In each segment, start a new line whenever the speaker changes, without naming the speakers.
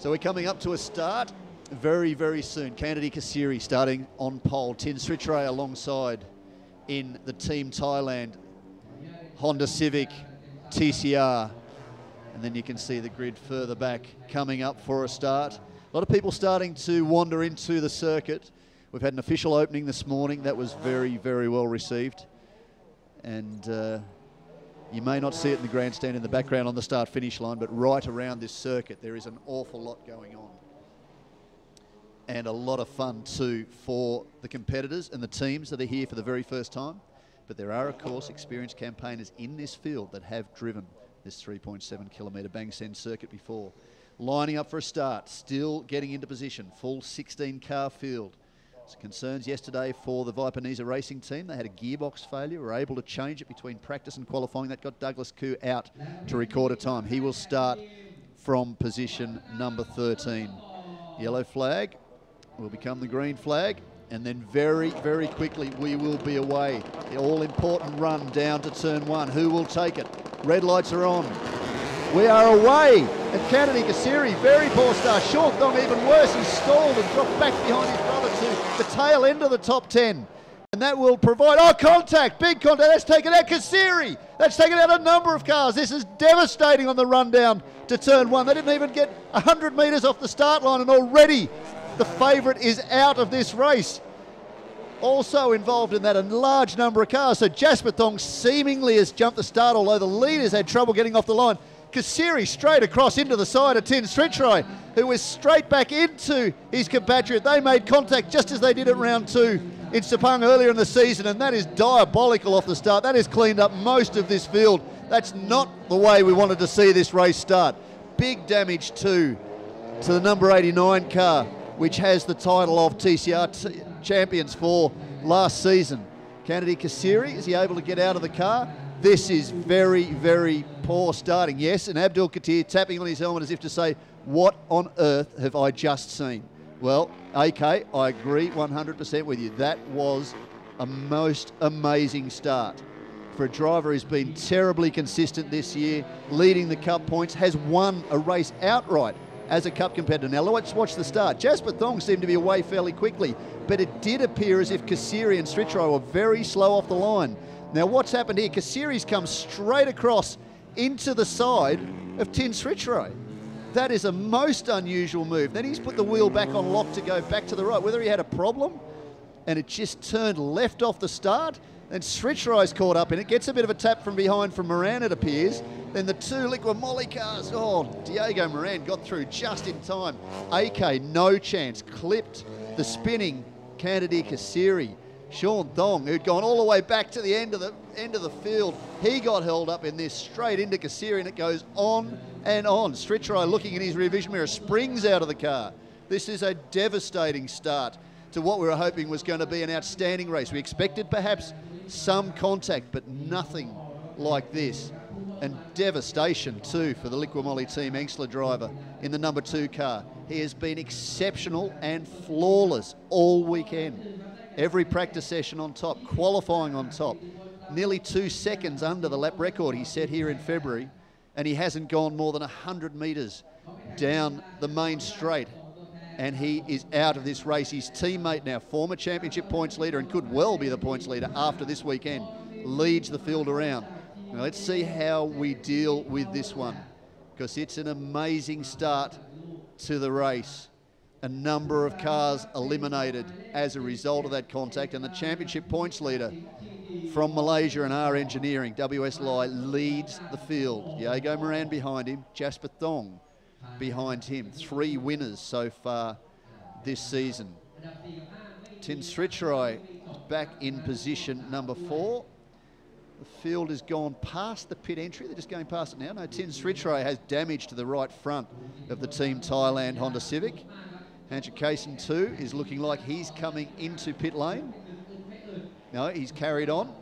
So we're coming up to a start very, very soon. Kennedy Kasiri starting on pole. Tin Sritre alongside in the Team Thailand Honda Civic TCR. And then you can see the grid further back coming up for a start. A lot of people starting to wander into the circuit. We've had an official opening this morning. That was very, very well received. And you may not see it in the grandstand in the background on the start-finish line, but right around this circuit, there is an awful lot going on. And a lot of fun too for the competitors and the teams that are here for the very first time. But there are, of course, experienced campaigners in this field that have driven this 3.7 kilometre Bangsaen circuit before. Lining up for a start, still getting into position, full 16-car field. Concerns yesterday for the Vipanese racing team. They had a gearbox failure, were able to change it between practice and qualifying. That got Douglas Koo out to record a time. He will start from position number 13. Yellow flag will become the green flag, and then very, very quickly we will be away. The all-important run down to turn 1. Who will take it? Red lights are on. We are away, and Kennedy Kasiri, very poor start. Short Dong even worse, he stalled and dropped back behind his brother to the tail end of the top 10. And that will provide, oh, contact, big contact, that's taken out Kasiri. That's taken out a number of cars. This is devastating on the run down to turn 1. They didn't even get 100 metres off the start line, and already the favourite is out of this race. Also involved in that a large number of cars. So Jasper Thong seemingly has jumped the start, although the leaders had trouble getting off the line. Kasiri straight across into the side of Tin Sritre, who was straight back into his compatriot. They made contact just as they did at round 2 in Sepang earlier in the season, and that is diabolical off the start. That has cleaned up most of this field. That's not the way we wanted to see this race start. Big damage too to the number 89 car, which has the title of TCR champions for last season. Kennedy Kasiri, is he able to get out of the car? This is very, very poor starting. Yes, and Abdul Katir tapping on his helmet as if to say, what on earth have I just seen? Well, AK, I agree 100% with you. That was a most amazing start for a driver who's been terribly consistent this year, leading the Cup points, has won a race outright as a Cup competitor. Now let's watch the start. Jasper Thong seemed to be away fairly quickly, but it did appear as if Kasiri and Sritre were very slow off the line. Now what's happened here, Kasiri's come straight across into the side of Tin Sritre. That is a most unusual move. Then he's put the wheel back on lock to go back to the right. Whether he had a problem and it just turned left off the start, then Sritre's caught up in it, gets a bit of a tap from behind from Moran, it appears. Then the 2 Liqui Moly cars, oh, Diego Moran got through just in time. AK, no chance, clipped the spinning Kennedy Kasiri. Sean Thong, who'd gone all the way back to the end of the field, he got held up in this straight into Kasiri, and it goes on and on. Sritre, looking in his rear vision mirror, springs out of the car. This is a devastating start to what we were hoping was going to be an outstanding race. We expected perhaps some contact, but nothing like this. And devastation too for the Liqui Moly team Engsler driver in the number 2 car. He has been exceptional and flawless all weekend. Every practice session on top, qualifying on top. Nearly 2 seconds under the lap record he set here in February, and he hasn't gone more than 100 metres down the main straight, and he is out of this race. His teammate now, former championship points leader, and could well be the points leader after this weekend, leads the field around. Now let's see how we deal with this one, because it's an amazing start to the race. A number of cars eliminated as a result of that contact, and the championship points leader from Malaysia and R Engineering, WS Lai, leads the field. Diego Moran behind him, Jasper Thong behind him. 3 winners so far this season. Tin Sritre back in position number 4. The field has gone past the pit entry. They're just going past it now. No, Tin Sritre has damage to the right front of the Team Thailand Honda Civic. Andrew Kaysen too is looking like he's coming into pit lane. No, he's carried on.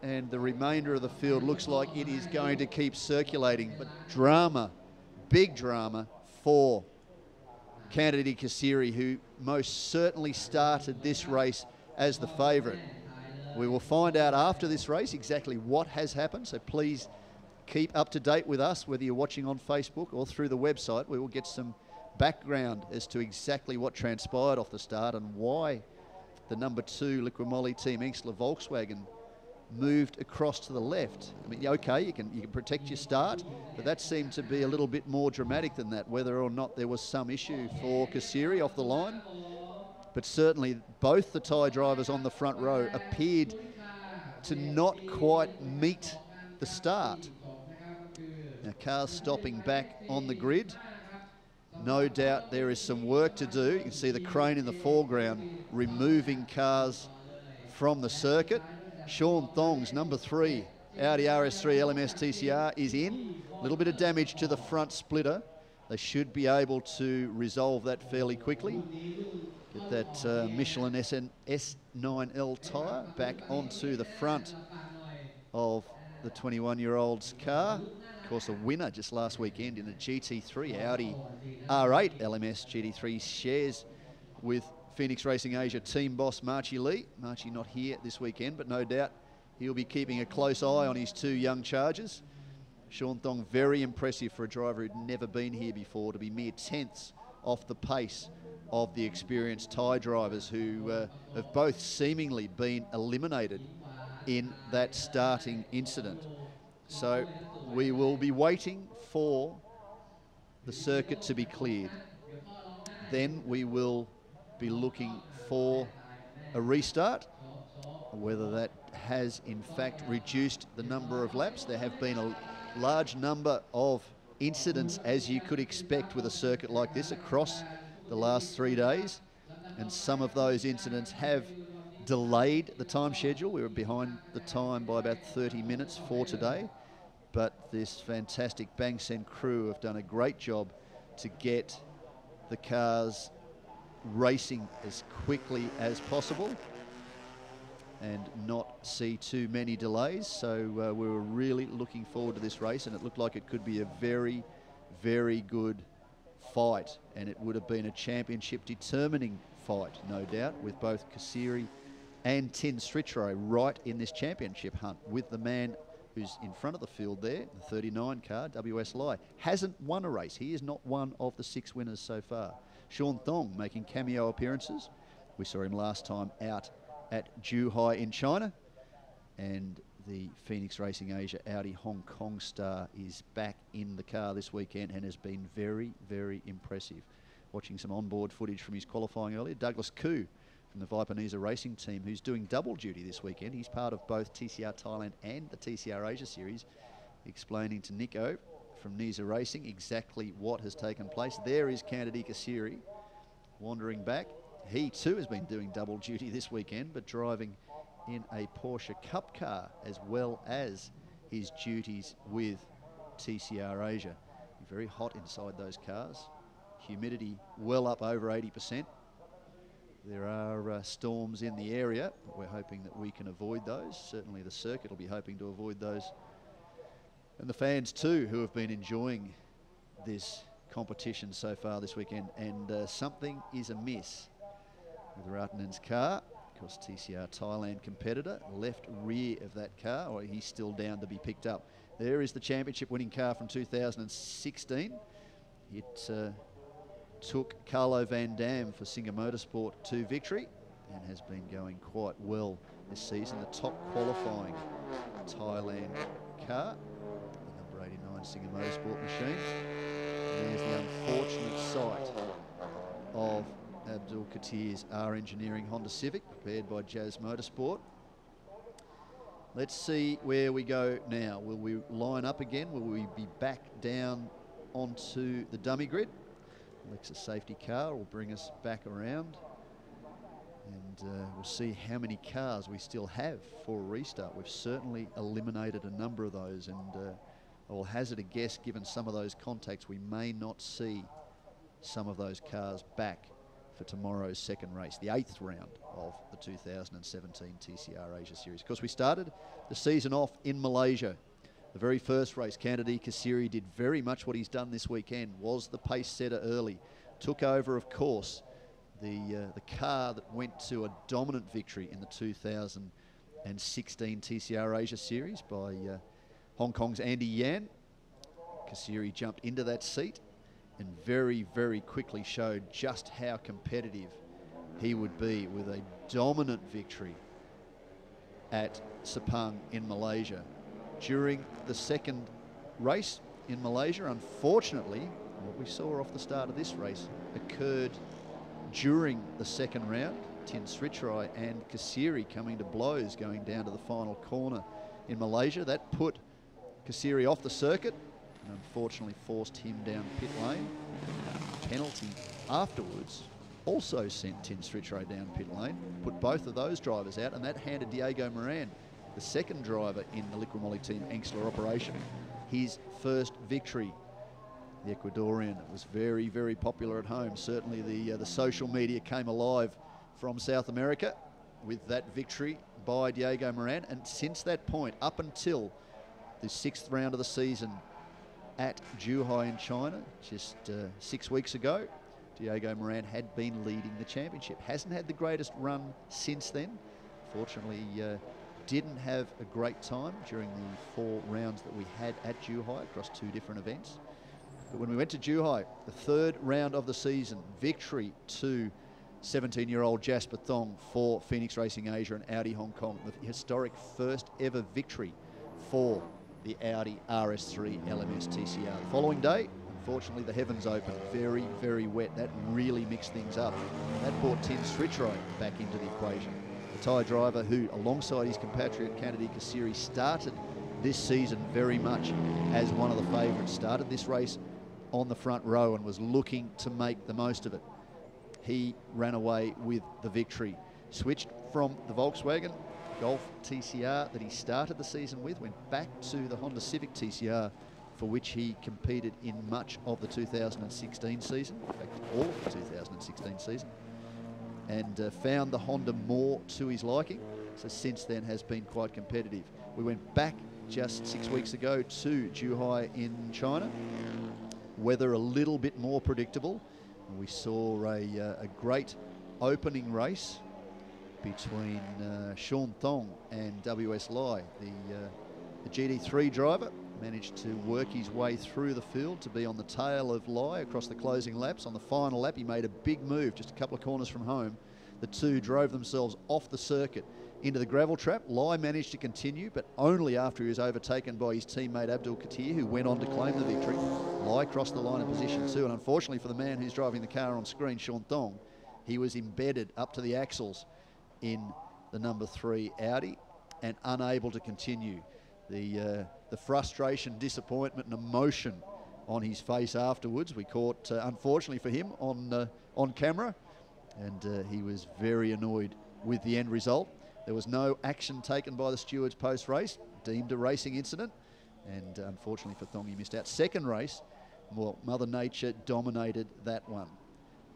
And the remainder of the field looks like it is going to keep circulating. But drama, big drama for Kennedy Kasiri, who most certainly started this race as the favourite. We will find out after this race exactly what has happened, so please keep up to date with us, whether you're watching on Facebook or through the website. We will get some background as to exactly what transpired off the start and why the number 2 Liqui Team Inksler Volkswagen moved across to the left. I mean, okay, you can protect your start, but that seemed to be a little bit more dramatic than that, whether or not there was some issue for Kasiri off the line. But certainly both the Thai drivers on the front row appeared to not quite meet the start. Now, cars stopping back on the grid. No doubt there is some work to do. You can see the crane in the foreground removing cars from the circuit. Sean Thong's number 3 Audi RS3 LMS TCR is in. A little bit of damage to the front splitter. They should be able to resolve that fairly quickly. Get that Michelin S9L tyre back onto the front of the 21-year-old's car. Of course, a winner just last weekend in a GT3 Audi R8 LMS GT3 shares with Phoenix Racing Asia team boss Marchie Lee. Marchie not here this weekend, but no doubt he'll be keeping a close eye on his 2 young chargers. Sean Thong, very impressive for a driver who'd never been here before, to be mere tenths off the pace of the experienced Thai drivers who have both seemingly been eliminated in that starting incident. So we will be waiting for the circuit to be cleared. Then we will be looking for a restart. Whether that has in fact reduced the number of laps. There have been a large number of incidents, as you could expect with a circuit like this, across the last 3 days, and some of those incidents have delayed the time schedule. We were behind the time by about 30 minutes for today, but this fantastic Bangsaen crew have done a great job to get the cars racing as quickly as possible and not see too many delays. So we were really looking forward to this race, and it looked like it could be a very, very good fight, and it would have been a championship determining fight, no doubt, with both Kasiri and Tin Stritro right in this championship hunt, with the man who's in front of the field there, the 39 car, WS Lai, hasn't won a race. He is not one of the 6 winners so far. Sean Thong making cameo appearances. We saw him last time out at Zhuhai in China, and the Phoenix Racing Asia Audi Hong Kong star is back in the car this weekend and has been very, very impressive. Watching some onboard footage from his qualifying earlier, Douglas Koo from the Vipanesa Racing team, who's doing double duty this weekend. He's part of both TCR Thailand and the TCR Asia Series, explaining to Nico from Nisa Racing exactly what has taken place. There is Kandidi Kasiri wandering back. He too has been doing double duty this weekend, but driving in a Porsche Cup car as well as his duties with TCR Asia. Very hot inside those cars. Humidity well up over 80%. There are storms in the area, but we're hoping that we can avoid those. Certainly the circuit will be hoping to avoid those. And the fans too, who have been enjoying this competition so far this weekend. And something is amiss with Ratanen's car. Of course, TCR Thailand competitor, left rear of that car, or he's still down to be picked up. There is the championship winning car from 2016. It took Carlo Van Dam for Singer Motorsport to victory and has been going quite well this season. The top qualifying Thailand car, the number 89 Singer Motorsport machine. And there's the unfortunate sight of Abdul Katir's R Engineering Honda Civic, prepared by Jazz Motorsport. Let's see where we go now. Will we line up again? Will we be back down onto the dummy grid? Lexus safety car will bring us back around, and we'll see how many cars we still have for a restart. We've certainly eliminated a number of those, and I will hazard a guess, given some of those contacts, we may not see some of those cars back for tomorrow's second race, the 8th round of the 2017 TCR Asia Series. Of course, we started the season off in Malaysia. The very first race, Kandidi Kasiri did very much what he's done this weekend, was the pace setter early. Took over, of course, the car that went to a dominant victory in the 2016 TCR Asia Series by Hong Kong's Andy Yan. Kasiri jumped into that seat and very, very quickly showed just how competitive he would be with a dominant victory at Sepang in Malaysia. During the second race in Malaysia, unfortunately, what we saw off the start of this race occurred during the second round. Tin Sritrai and Kasiri coming to blows going down to the final corner in Malaysia. That put Kasiri off the circuit and unfortunately forced him down pit lane. Penalty afterwards also sent Tin Sritrai down pit lane, put both of those drivers out, and that handed Diego Moran, the second driver in the Liqui team Angstler operation, his first victory. The Ecuadorian was very, very popular at home. Certainly the social media came alive from South America with that victory by Diego Moran, and since that point, up until the 6th round of the season at Zhuhai in China, just 6 weeks ago, Diego Moran had been leading the championship. Hasn't had the greatest run since then. Fortunately, didn't have a great time during the 4 rounds that we had at Zhuhai across 2 different events. But when we went to Zhuhai, the 3rd round of the season, victory to 17-year-old Jasper Thong for Phoenix Racing Asia and Audi Hong Kong. The historic first ever victory for the Audi RS3 LMS TCR. The following day, unfortunately, the heavens opened. Very, very wet. That really mixed things up. That brought Tin Sritrai back into the equation. The Thai driver who, alongside his compatriot Kennedy Kasiri, started this season very much as one of the favourites. Started this race on the front row and was looking to make the most of it. He ran away with the victory. Switched from the Volkswagen Golf TCR that he started the season with, went back to the Honda Civic TCR, for which he competed in much of the 2016 season, in fact all of the 2016 season, and found the Honda more to his liking, so since then has been quite competitive. We went back just 6 weeks ago to Zhuhai in China. Weather a little bit more predictable. We saw a great opening race between Sean Thong and WS Lai. The GD3 driver managed to work his way through the field to be on the tail of Lai across the closing laps. On the final lap, he made a big move just a couple of corners from home. The two drove themselves off the circuit into the gravel trap. Lai managed to continue, but only after he was overtaken by his teammate Abdul Katir, who went on to claim the victory. Lai crossed the line in position 2, and unfortunately for the man who's driving the car on screen, Sean Thong, he was embedded up to the axles in the number 3 Audi and unable to continue. The frustration, disappointment and emotion on his face afterwards, we caught, unfortunately for him, on camera, and he was very annoyed with the end result. There was no action taken by the stewards post-race, deemed a racing incident, and unfortunately for Thong, he missed out. Second race, well, Mother Nature dominated that one.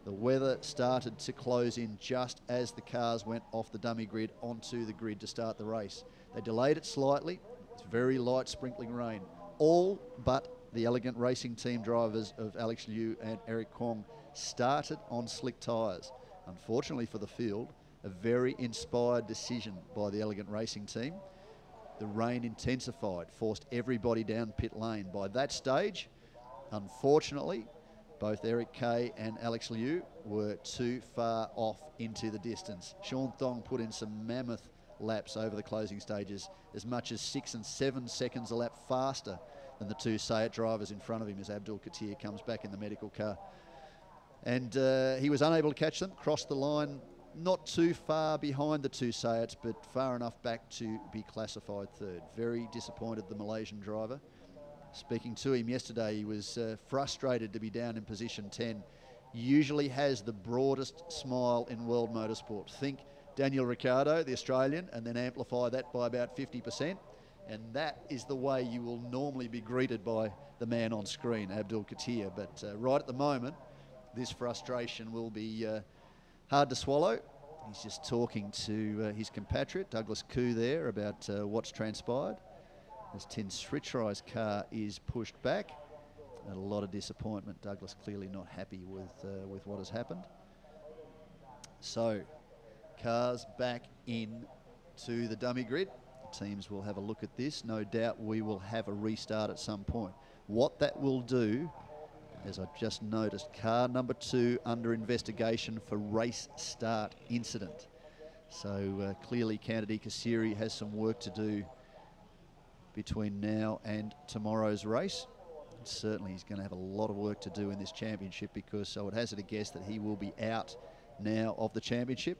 The weather started to close in just as the cars went off the dummy grid onto the grid to start the race. They delayed it slightly. It's very light sprinkling rain. All but the Elegant Racing Team drivers of Alex Liu and Eric Kwong started on slick tyres. Unfortunately for the field, a very inspired decision by the Elegant Racing Team. The rain intensified, forced everybody down pit lane. By that stage, unfortunately, both Eric Kay and Alex Liu were too far off into the distance. Sean Thong put in some mammoth laps over the closing stages, as much as 6 and 7 seconds a lap faster than the two Sayat drivers in front of him as Abdul Katir comes back in the medical car. And he was unable to catch them, crossed the line not too far behind the two Sayats, but far enough back to be classified third. Very disappointed, the Malaysian driver. Speaking to him yesterday, he was frustrated to be down in position 10. Usually has the broadest smile in world motorsport. Think Daniel Ricciardo, the Australian, and then amplify that by about 50%. And that is the way you will normally be greeted by the man on screen, Abdul Katir. But right at the moment, this frustration will be hard to swallow. He's just talking to his compatriot, Douglas Koo, there about what's transpired. As Tin Sritrai's car is pushed back. And a lot of disappointment. Douglas clearly not happy with what has happened. So, cars back in to the dummy grid. teams will have a look at this. No doubt we will have a restart at some point. What that will do, as I just noticed, car number 2 under investigation for race start incident. So clearly Kennedy Kasiri has some work to do between now and tomorrow's race. Certainly he's going to have a lot of work to do in this championship, because I would hazard a guess that he will be out now of the championship.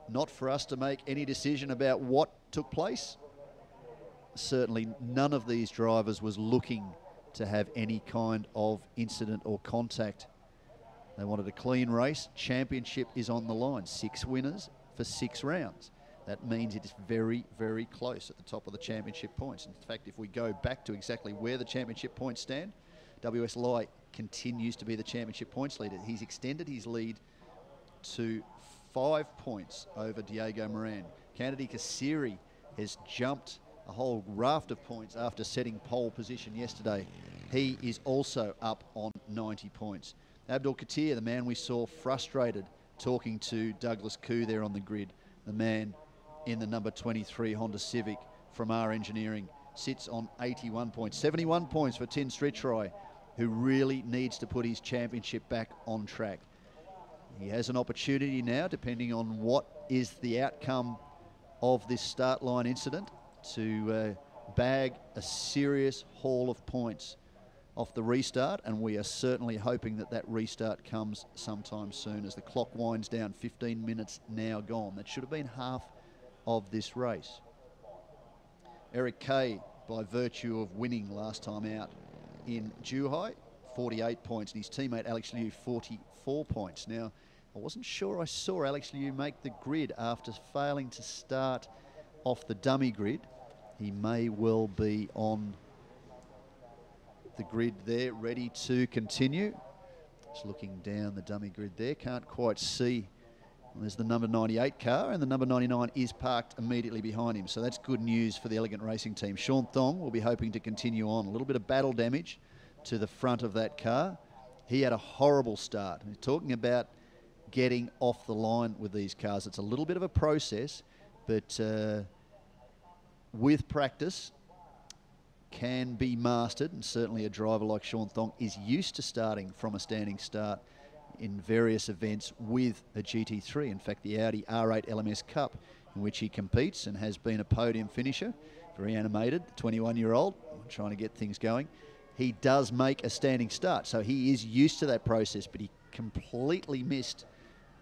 Not for us to make any decision about what took place. Certainly none of these drivers was looking to have any kind of incident or contact. They wanted a clean race. Championship is on the line. 6 winners for 6 rounds. That means it is very, very close at the top of the championship points. In fact, if we go back to exactly where the championship points stand, WS Lai continues to be the championship points leader. He's extended his lead to 5 points over Diego Moran. Kennedy Kasiri has jumped a whole raft of points after setting pole position yesterday. He is also up on 90 points. Abdul Katir, the man we saw frustrated talking to Douglas Koo there on the grid, the man in the number 23 Honda Civic from R Engineering, sits on 81 points. 71 points for Tin Sritrai, who really needs to put his championship back on track. He has an opportunity now, depending on what is the outcome of this start line incident, to bag a serious haul of points off the restart, and we are certainly hoping that that restart comes sometime soon as the clock winds down. 15 minutes now gone. That should have been half of this race. Eric Kay, by virtue of winning last time out in Zhuhai, 48 points, and his teammate Alex Liu 44 points. Now, I wasn't sure I saw Alex Liu make the grid after failing to start off the dummy grid. He may well be on the grid there, ready to continue. Just looking down the dummy grid there, can't quite see. There's the number 98 car, and the number 99 is parked immediately behind him. So that's good news for the Elegant Racing team. Sean Thong will be hoping to continue on. A little bit of battle damage to the front of that car. He had a horrible start. We're talking about getting off the line with these cars. It's a little bit of a process, but with practice can be mastered, and certainly a driver like Sean Thong is used to starting from a standing start in various events with a GT3. In fact, the Audi R8 LMS Cup, in which he competes and has been a podium finisher, very animated, 21-year-old, trying to get things going. He does make a standing start, so he is used to that process, but he completely missed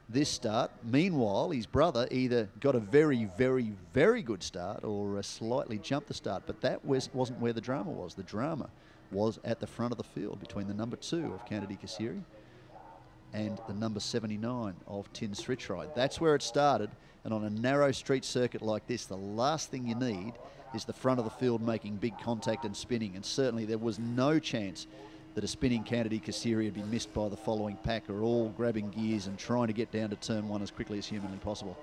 this start. Meanwhile, his brother either got a very, very, very good start or slightly jumped the start, but that wasn't where the drama was. The drama was at the front of the field between the number 2 of Kennedy Kasiri and the number 79 of Tin Sritrai. That's where it started, and on a narrow street circuit like this, the last thing you need is the front of the field making big contact and spinning, and certainly there was no chance that a spinning Kennedy Kasiri had been missed by the following pack, are all grabbing gears and trying to get down to turn 1 as quickly as humanly possible.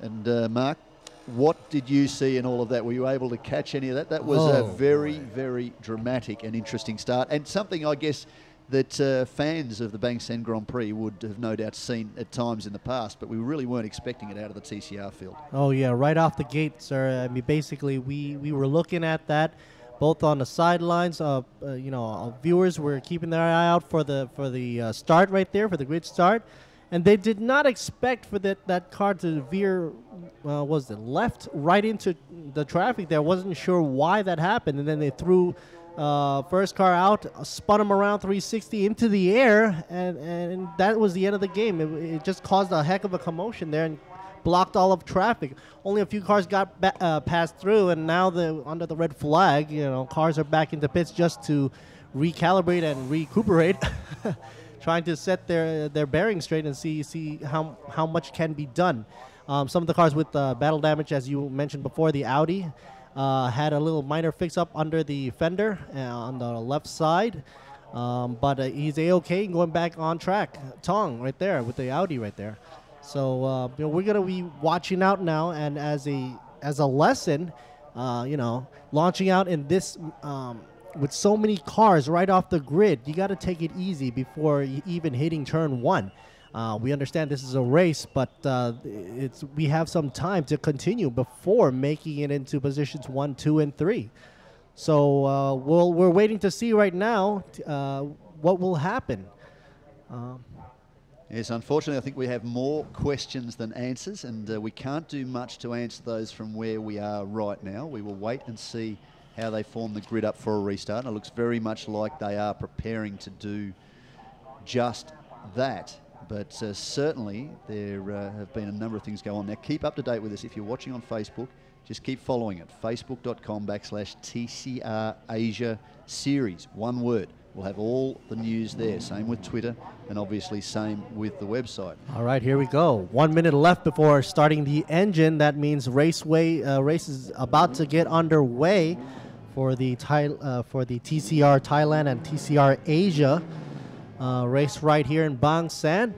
And Mark, what did you see in all of that? Were you able to catch any of that? That was a very, very dramatic and interesting start, and something I guess that fans of the Bangsaen Grand Prix would have no doubt seen at times in the past, but we really weren't expecting it out of the TCR field.
Oh yeah, right off the gate, sir. I mean, basically we were looking at that both on the sidelines. Viewers were keeping their eye out for the start right there, for the grid start, and they did not expect for that car to veer was it left right into the traffic there. Wasn't sure why that happened, and then they threw first car out, spun him around 360 into the air, and that was the end of the game. It just caused a heck of a commotion there and blocked all of traffic. Only a few cars got passed through, and now under the red flag, cars are back into pits just to recalibrate and recuperate, trying to set their bearings straight and see how much can be done. Some of the cars with battle damage, as you mentioned before, the Audi had a little minor fix-up under the fender on the left side, but he's A-okay going back on track. Tong right there with the Audi right there. So we're gonna be watching out now, and as a lesson, launching out in this with so many cars right off the grid, you got to take it easy before even hitting turn 1. We understand this is a race, but we have some time to continue before making it into positions 1, 2, and 3. So we're waiting to see right now what will happen.
Yes, unfortunately, I think we have more questions than answers, and we can't do much to answer those from where we are right now. We will wait and see how they form the grid up for a restart. And it looks very much like they are preparing to do just that. But certainly there have been a number of things go on. Now, keep up to date with us. If you're watching on Facebook, just keep following it. Facebook.com/TCR Asia Series. One word. We'll have all the news there. Same with Twitter, and obviously same with the website.
All right, here we go. 1 minute left before starting the engine. That means race is about to get underway for the TCR Thailand and TCR Asia race right here in Bangsaen.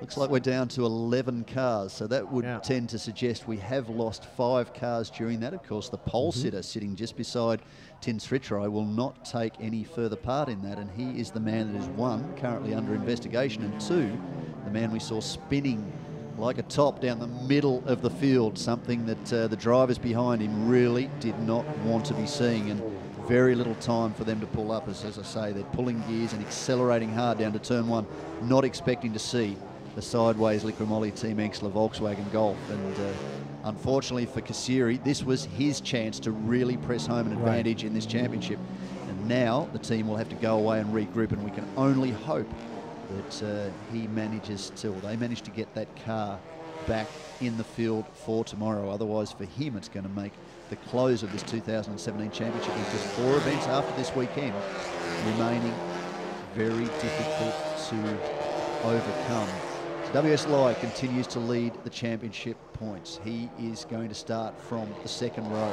Looks like we're down to 11 cars, so that would tend to suggest we have lost 5 cars during that. Of course, the pole sitter sitting just beside Tin Sritrai will not take any further part in that, and he is the man that is 1, currently under investigation, and 2, the man we saw spinning like a top down the middle of the field, something that the drivers behind him really did not want to be seeing, and very little time for them to pull up. As I say, they're pulling gears and accelerating hard down to turn 1, not expecting to see the sideways Liquimoli Team Exler Volkswagen Golf. And unfortunately for Kasiri, this was his chance to really press home an advantage in this championship. And now the team will have to go away and regroup, and we can only hope that they manage to get that car back in the field for tomorrow. Otherwise, for him, it's going to make the close of this 2017 championship with just 4 events after this weekend remaining very difficult to overcome. WS Lai continues to lead the championship points. He is going to start from the 2nd row.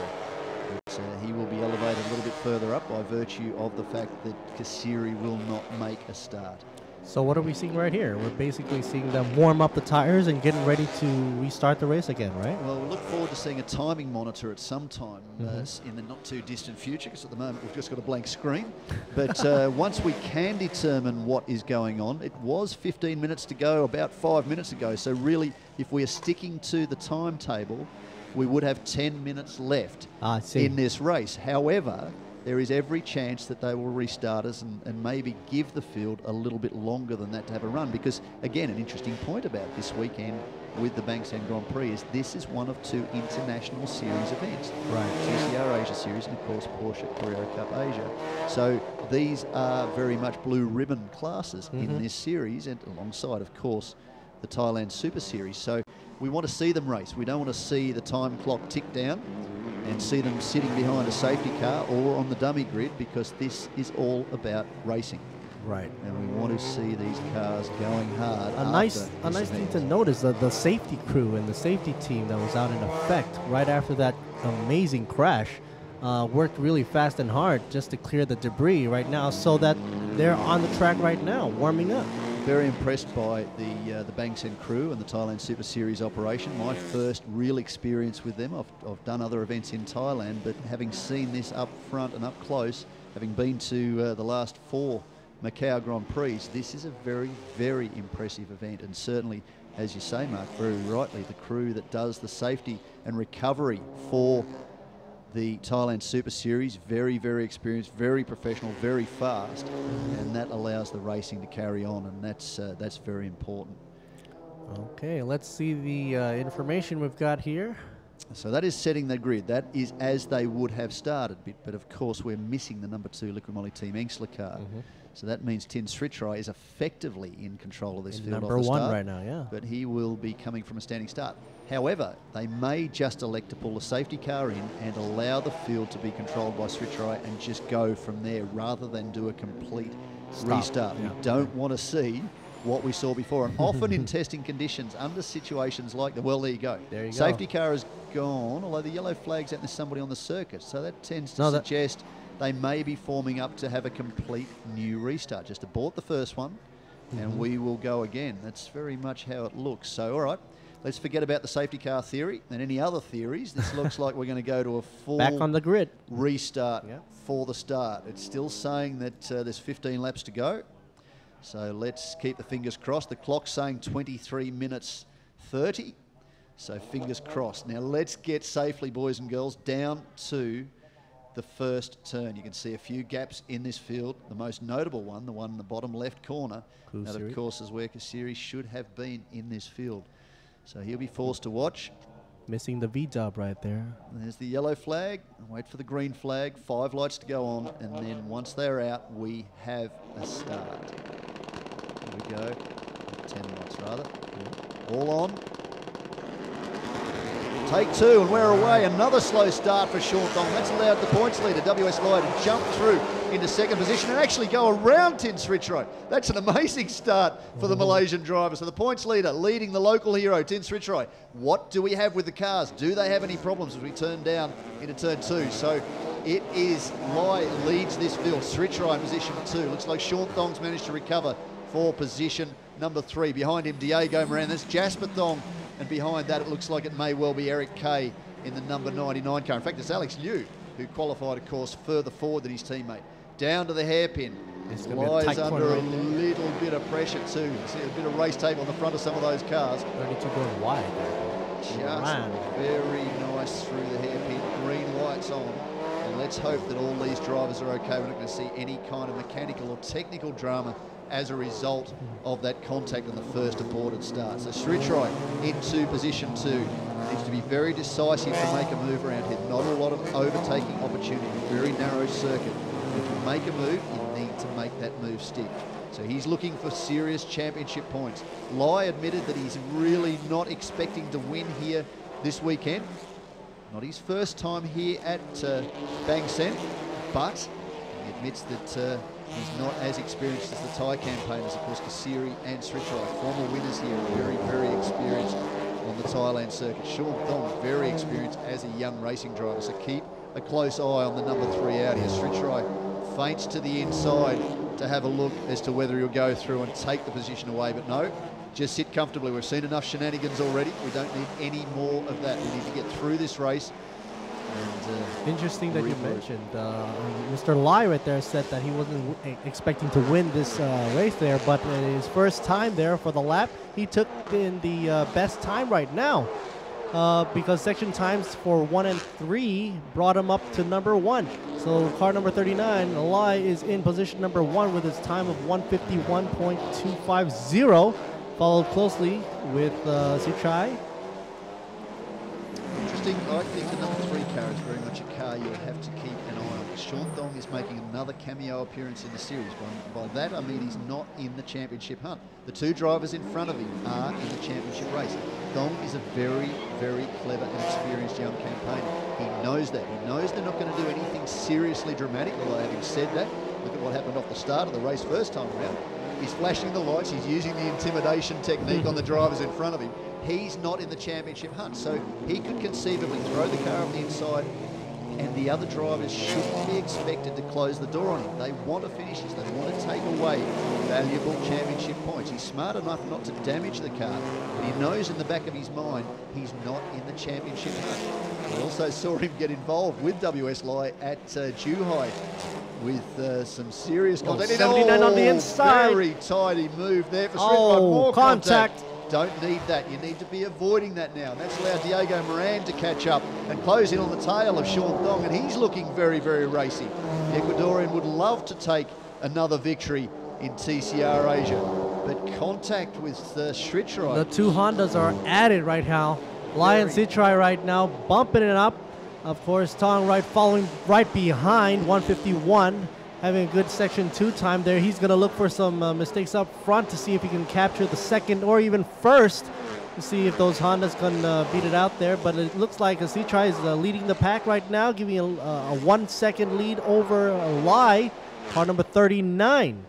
But, he will be elevated a little bit further up by virtue of the fact that Kasiri will not make a start.
So what are we seeing right here? We're basically seeing them warm up the tires and getting ready to restart the race again, right?
Well, we look forward to seeing a timing monitor at some time in the not too distant future, because at the moment we've just got a blank screen. But once we can determine what is going on, it was 15 minutes to go about 5 minutes ago. So really, if we are sticking to the timetable, we would have 10 minutes left in this race. However, there is every chance that they will restart us and maybe give the field a little bit longer than that to have a run, because, again, an interesting point about this weekend with the Bangsaen Grand Prix is this is one of 2 international series events.
Right.
TCR Asia Series and, of course, Porsche Carrera Cup Asia. So these are very much blue ribbon classes in this series, and alongside, of course, the Thailand Super Series. So we want to see them race. We don't want to see the time clock tick down and see them sitting behind a safety car or on the dummy grid, because this is all about racing.
Right.
And we want to see these cars going hard.
A nice thing to note is that the safety crew and the safety team that was out in effect right after that amazing crash worked really fast and hard just to clear the debris right now, so that they're on the track right now, warming up.
Very impressed by the Bangsaen crew and the Thailand Super Series operation. My first real experience with them. I've done other events in Thailand, but having seen this up front and up close, having been to the last 4 Macau Grand Prix, this is a very, very impressive event. And certainly, as you say, Mark, very rightly, the crew that does the safety and recovery for the Thailand Super Series, very, very experienced, very professional, very fast, and that allows the racing to carry on, and that's very important.
Okay, let's see the information we've got here.
So that is setting the grid. That is as they would have started, but of course we're missing the number 2 Liquimoli Team Exler car. So that means Tin Sritrai is effectively in control of this field
number
off the
1
start,
right now, yeah.
but he will be coming from a standing start. However, they may just elect to pull the safety car in and allow the field to be controlled by Sritrai and just go from there rather than do a complete restart. Yeah. We don't want to see what we saw before. And often in testing conditions, under situations like that, well, there you go.
There you go.
Safety car is gone, although the yellow flag's out, there's somebody on the circuit. So that tends to suggest they may be forming up to have a complete new restart. Just abort the first one, and we will go again. That's very much how it looks. So, all right. Let's forget about the safety car theory and any other theories. This looks like we're going to go to a full
back on the grid
restart for the start. It's still saying that there's 15 laps to go. So let's keep the fingers crossed. The clock's saying 23 minutes 30. So fingers crossed. Now let's get safely, boys and girls, down to the first turn. You can see a few gaps in this field. The most notable one, the one in the bottom left corner, that of course is where Kasiri should have been in this field. So he'll be forced to watch.
Missing the V-dub right there.
And there's the yellow flag. Wait for the green flag. 5 lights to go on. And then once they're out, we have a start. Here we go. 10 lights rather. All on. Take 2, and we're away. Another slow start for Sean Thong. That's allowed the points leader, WS Lai, to jump through into second position and actually go around Tin Srichrai. That's an amazing start for the Malaysian driver. So the points leader leading the local hero, Tin Srichrai. What do we have with the cars? Do they have any problems as we turn down into turn 2? So it is Lai leads this field. Srichrai in position 2. Looks like Sean Thong's managed to recover for position number 3. Behind him, Diego Moran. There's Jasper Thong. And behind that, it looks like it may well be Eric Kay in the number 99 car. In fact, it's Alex Liu who qualified, of course, further forward than his teammate. Down to the hairpin. Lies under a little bit of pressure too. See a bit of race tape on the front of some of those cars.
32 going wide.
Just very nice through the hairpin. Green lights on. And let's hope that all these drivers are okay. We're not going to see any kind of mechanical or technical drama as a result of that contact on the first aborted start. So Srichrai into position 2. Needs to be very decisive to make a move around here. Not a lot of overtaking opportunity. Very narrow circuit. If you make a move, you need to make that move stick. So he's looking for serious championship points. Lai admitted that he's really not expecting to win here this weekend. Not his first time here at Bangsaen, but he admits that he's not as experienced as the Thai campaigners, of course, Kasiri and Srichrai, former winners here, very, very experienced on the Thailand circuit. Sean Thong, very experienced as a young racing driver, so keep a close eye on the number 3 out here. Srichrai feints to the inside to have a look as to whether he'll go through and take the position away, but no, just sit comfortably. We've seen enough shenanigans already. We don't need any more of that. We need to get through this race. And,
interesting that you mentioned Mr. Lai right there said that he wasn't expecting to win this race there, but his first time there for the lap, he took in the best time right now because section times for 1 and 3 brought him up to number 1. So car number 39, Lai is in position number 1 with his time of 151.250, followed closely with Srichrai.
Interesting. I think the number 3 car is very much a car you'll have to keep an eye on. Sean Thong is making another cameo appearance in the series. By that I mean he's not in the championship hunt. The 2 drivers in front of him are in the championship race. Thong is a very, very clever and experienced young campaigner. He knows that. He knows they're not going to do anything seriously dramatic, although having said that, look at what happened off the start of the race first time around. He's flashing the lights, he's using the intimidation technique on the drivers in front of him. He's not in the championship hunt, so he could conceivably throw the car on the inside, and the other drivers shouldn't be expected to close the door on him. They want to finish this, they want to take away valuable championship points. He's smart enough not to damage the car, but he knows in the back of his mind he's not in the championship hunt. We also saw him get involved with WS Lai at Zhuhai with some serious contact.
79 on the inside.
Very tidy move there for Srichrai. More contact. Don't need that. You need to be avoiding that now. And that's allowed Diego Moran to catch up and close in on the tail of Sean Thong, and he's looking very, very racy. The Ecuadorian would love to take another victory in TCR Asia, but contact with Srichrai.
The 2 Hondas are at it right now. Lai and Srichrai right now bumping it up. Of course, Thong right following right behind, 151. Having a good section 2 time there. He's going to look for some mistakes up front to see if he can capture the second or even first to see if those Hondas can beat it out there. But it looks like Srichrai is leading the pack right now, giving a 1 second lead over Lai, car number 39.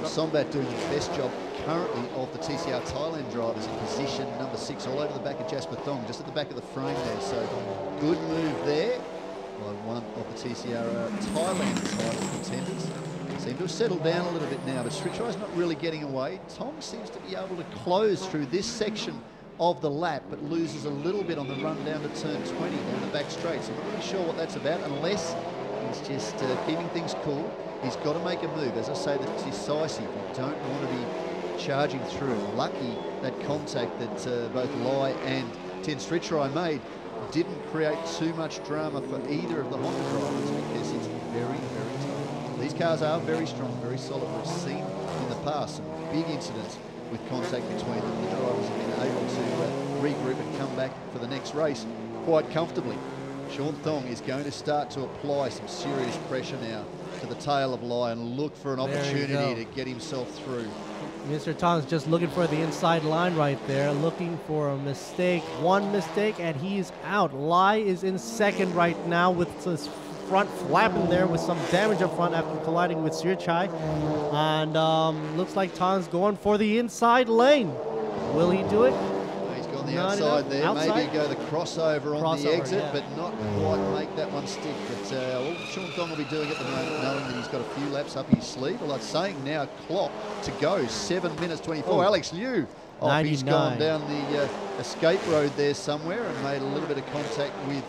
Sombat doing his best job currently of the TCR Thailand drivers in position number 6, all over the back of Jasper Thong, just at the back of the frame there. So good move there by one of the TCR Thailand title contenders. Seem to have settled down a little bit now, but Srichai's not really getting away. Thong seems to be able to close through this section of the lap, but loses a little bit on the run down to turn 20 down the back straight. So I'm not really sure what that's about, unless He's just keeping things cool. He's got to make a move. As I say, that's decisive. You don't want to be charging through. Lucky that contact that both Lai and Ten Stritchrai made didn't create too much drama for either of the Honda drivers because it's very, very tight. These cars are very strong, very solid. We've seen in the past some big incidents with contact between them. The drivers have been able to regroup and come back for the next race quite comfortably. Sean Thong is going to start to apply some serious pressure now to the tail of Lai and look for an opportunity to get himself through.
Mr. Tong's just looking for the inside line right there, looking for a mistake, one mistake, and he's out. Lai is in second right now with his front flapping there with some damage up front after colliding with Sirchai. And looks like Tong's going for the inside lane. Will he do it?
He's gone the outside there.
Outside?
Maybe go the crossover on the exit,
yeah.
but not quite make that one stick. But all Sean Thong will be doing at the moment, knowing that he's got a few laps up his sleeve. Well, it's saying now clock to go, 7 minutes 24.
Oh.
Alex Liu off. He's gone down the escape road there somewhere and made a little bit of contact with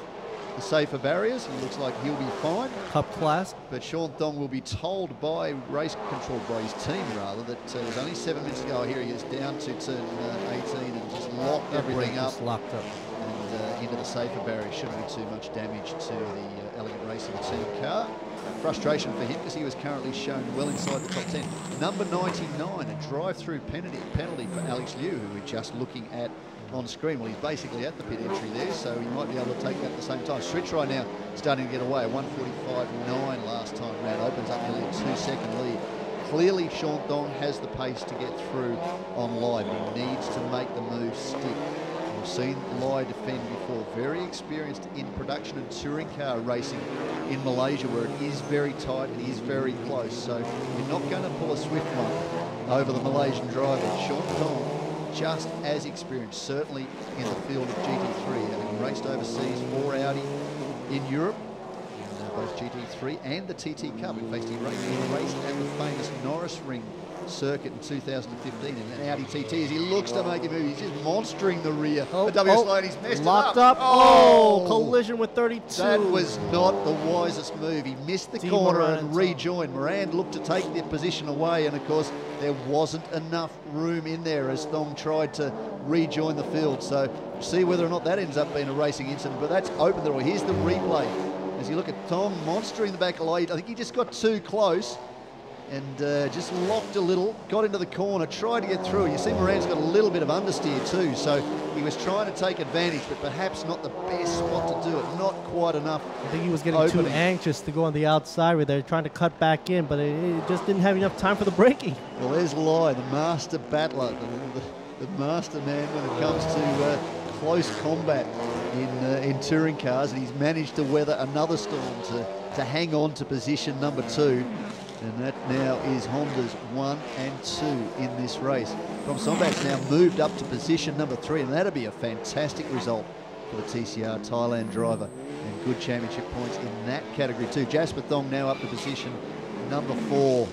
the safer barriers. He looks like he'll be fine.
Cup class.
But Sean Thong will be told by race control, by his team rather, that there's only 7 minutes to go. Here he is down to turn 18 and just locked everything up.
Locked up.
And into the safer barrier. Shouldn't be too much damage to the Elegant Racing team car. Frustration for him because he was currently shown well inside the top 10. Number 99, a drive-through penalty for Alex Liu, who we're just looking at on screen. Well, he's basically at the pit entry there, so he might be able to take that at the same time. Stritchrai now starting to get away. 1:45.9 last time round, opens up nearly a 2-second lead. Clearly, Sean Thong has the pace to get through on Lai, but he needs to make the move stick. We've seen Lai defend before, very experienced in production and touring car racing in Malaysia, where it is very tight, it is very close. So you're not going to pull a swift one over the Malaysian driver. Sean Thong, just as experienced, certainly in the field of GT3, having raced overseas for Audi in Europe, both GT3 and the TT Cup. In fact, he raced at the famous Norris Ring circuit in 2015 in an Audi TT. As he looks to make a move, he's just monstering the rear. The WS lane, he's messed
locked
it up.
Oh, collision with 32.
That was not the wisest move. He missed the corner and rejoined. Moran looked to take the position away, and of course, there wasn't enough room in there as Thong tried to rejoin the field. So see whether or not that ends up being a racing incident, but that's open the door. Here's the replay. As you look at Thong monstering the back of Lai, I think he just got too close and just locked a little, got into the corner, tried to get through. You see Moran's got a little bit of understeer too, so he was trying to take advantage, but perhaps not the best spot to do it, not quite enough.
I think he was getting too anxious to go on the outside where they're trying to cut back in, but it just didn't have enough time for the braking.
Well, there's Lai, the master battler, the master man when it comes to close combat in touring cars, and he's managed to weather another storm to hang on to position number 2. And that now is Honda's 1 and 2 in this race. Promsombat's now moved up to position number 3, and that'll be a fantastic result for the TCR Thailand driver, and good championship points in that category too. Jasper Thong now up to position number 4,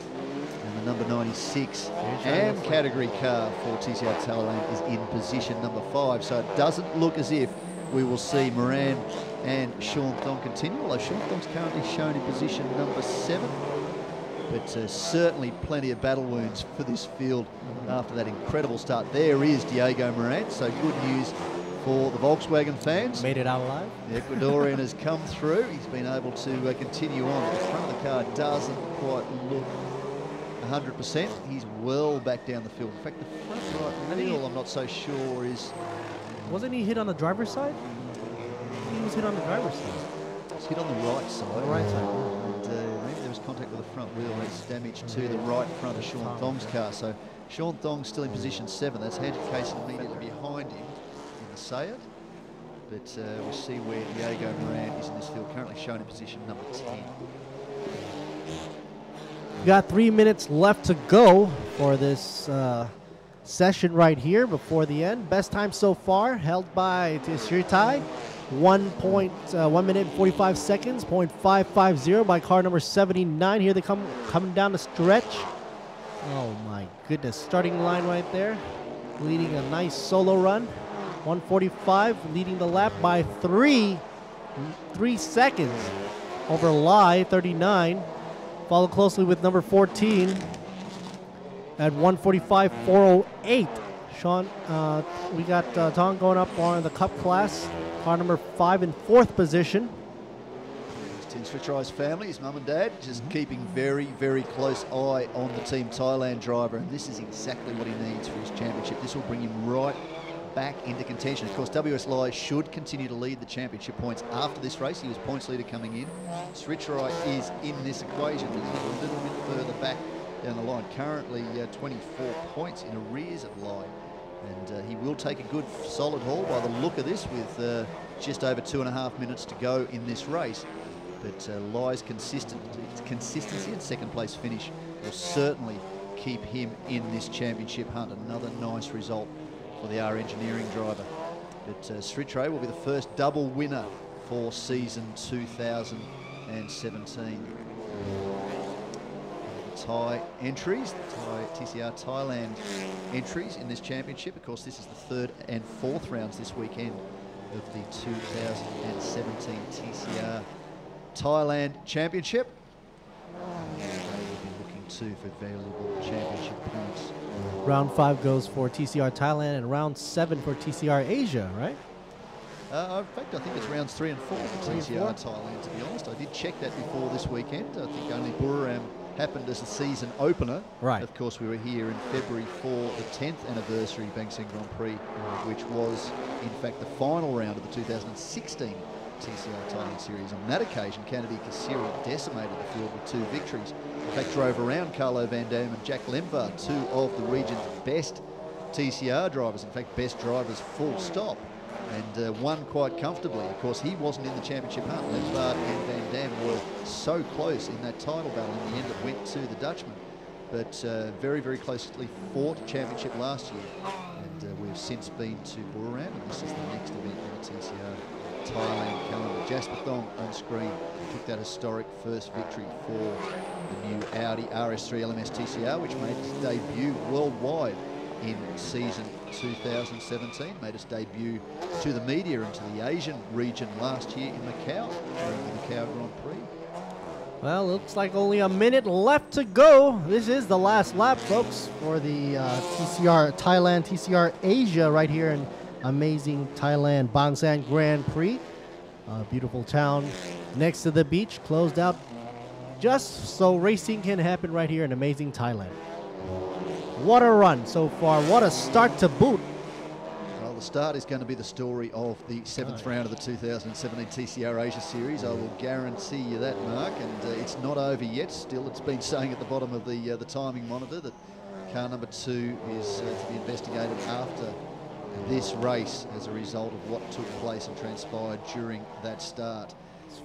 and the number 96 AM category car for TCR Thailand is in position number 5. So it doesn't look as if we will see Moran and Sean Thong continue, although Sean Thong's currently shown in position number 7. But certainly plenty of battle wounds for this field after that incredible start. There is Diego Moran, so good news for the Volkswagen fans.
Made it out alive.
The Ecuadorian has come through. He's been able to continue on. The front of the car doesn't quite look 100%. He's well back down the field. In fact, the front right wheel, I'm not so sure is...
Wasn't he hit on the driver's side? He was hit on the driver's side.
He's hit on the right side.
The right side.
And maybe there was contact with the front wheel. That's damage to the right front of Sean Thong's car. So Sean Thong's still in position 7. That's Hedge Case immediately behind him in the Sayed. But we'll see where Diego Moran is in this field, currently shown in position number 10.
We got 3 minutes left to go for this session right here before the end. Best time so far held by Shirtai. 1 minute and 45 seconds, 0.550 by car number 79. Here they come coming down the stretch. Oh my goodness, starting line right there, leading a nice solo run. 145, leading the lap by 3 seconds. over Lai, 39. Followed closely with number 14 at 145.408. Sean, we got Tong going up on the Cup class. Car number 5 in 4th position.
Team Switchrise family, his mum and dad, just keeping very, very close eye on the Team Thailand driver, and this is exactly what he needs for his championship. This will bring him right back into contention. Of course, WS Lai should continue to lead the championship points after this race. He was points leader coming in. Switchrise is in this equation, but he's a little bit further back down the line. Currently 24 points in arrears of Lai, and he will take a good solid haul by the look of this with just over 2.5 minutes to go in this race. But Lai's consistency and second place finish will certainly keep him in this championship hunt. Another nice result for the R Engineering driver. But Sritre will be the first double winner for season 2017. Thai entries, Thai TCR Thailand entries in this championship. Of course, this is the 3rd and 4th rounds this weekend of the 2017 TCR Thailand Championship. They will be looking too for valuable championship points.
Round 5 goes for TCR Thailand and round 7 for TCR Asia, right?
In fact, I think it's rounds 3 and 4 for TCR Thailand, to be honest. I did check that before this weekend. I think only Buriram happened as a season opener.
Right.
Of course, we were here in February for the 10th anniversary Bangsaen Grand Prix, which was, in fact, the final round of the 2016 TCR Thailand Series. On that occasion, Kennedy Kasiri decimated the field with 2 victories. In fact, drove around Carlo Van Dam and Jack Lemvar, 2 of the region's best TCR drivers, in fact, best drivers full stop, and won quite comfortably. Of course, he wasn't in the championship hunt. Lemvar and Van Dam were so close in that title battle. In the end, it went to the Dutchman. But very, very closely fought championship last year. And we've since been to Buriram, and this is the next event in the TCR Thailand calendar. Jasper Thong on screen took that historic first victory for the new Audi RS3 LMS TCR, which made its debut worldwide in season 2017. Made its debut to the media and to the Asian region last year in Macau, during the Macau Grand Prix.
Well, looks like only a minute left to go. This is the last lap, folks, for the TCR Thailand, TCR Asia right here in amazing Thailand Bangsaen Grand Prix. Beautiful town next to the beach, closed out just so racing can happen right here in amazing Thailand. What a run so far. What a start to boot.
Well, the start is going to be the story of the 7th round of the 2017 TCR Asia Series. I will guarantee you that, Mark. And it's not over yet. Still, it's been saying at the bottom of the timing monitor that car number 2 is to be investigated after this race as a result of what took place and transpired during that start.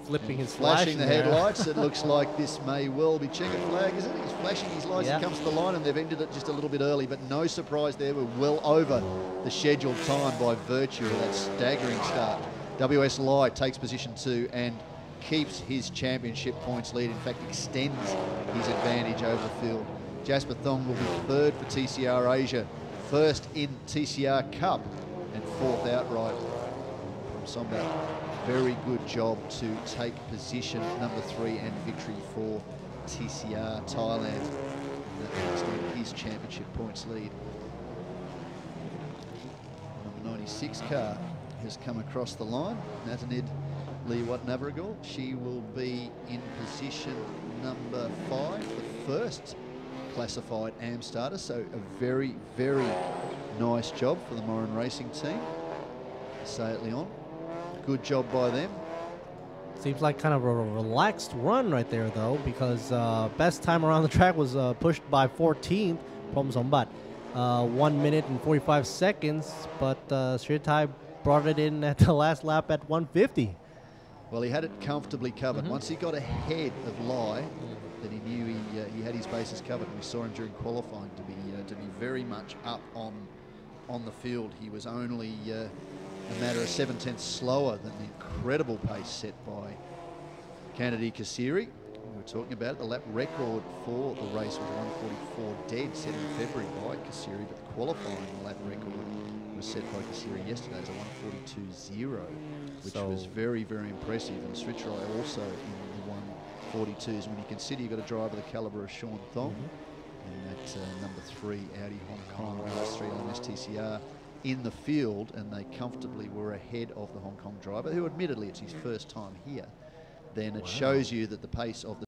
Flipping his
flashing the headlights. It looks like this may well be checkered flag, isn't it? He's flashing his lights. He comes to the line, and they've ended it just a little bit early, but no surprise there. We're well over the scheduled time by virtue of that staggering start. WS Lai takes position 2 and keeps his championship points lead. In fact, extends his advantage over the field. Jasper Thong will be 3rd for TCR Asia, 1st in TCR Cup, and 4th outright from Sombat. Very good job to take position number 3 and victory for TCR Thailand. And that will extend his championship points lead. Number 96 car has come across the line. Natanid Liwat Navragal. She will be in position number 5, the first classified AM starter. So a very, very nice job for the Morin Racing team. Say it, Leon. Good job by them.
Seems like kind of a relaxed run right there, though, because best time around the track was pushed by 14th from Sombat. 1 minute and 45 seconds, but Sritai brought it in at the last lap at 150.
Well, he had it comfortably covered. Once he got ahead of Lai, then he knew he had his bases covered. We saw him during qualifying to be very much up on the field. He was only a matter of 7/10 slower than the incredible pace set by Kennedy Kasiri. We were talking about it. The lap record for the race was 144 dead, set in February by Kasiri, but the qualifying lap record was set by Kasiri yesterday as a 142.0, which was very, very impressive. And Srichai also in the 42s. When you consider you've got a driver the calibre of Sean Thong, and that number 3 Audi Hong Kong Class 3 LMS TCR in the field, and they comfortably were ahead of the Hong Kong driver, who admittedly it's his first time here, then it shows you that the pace of the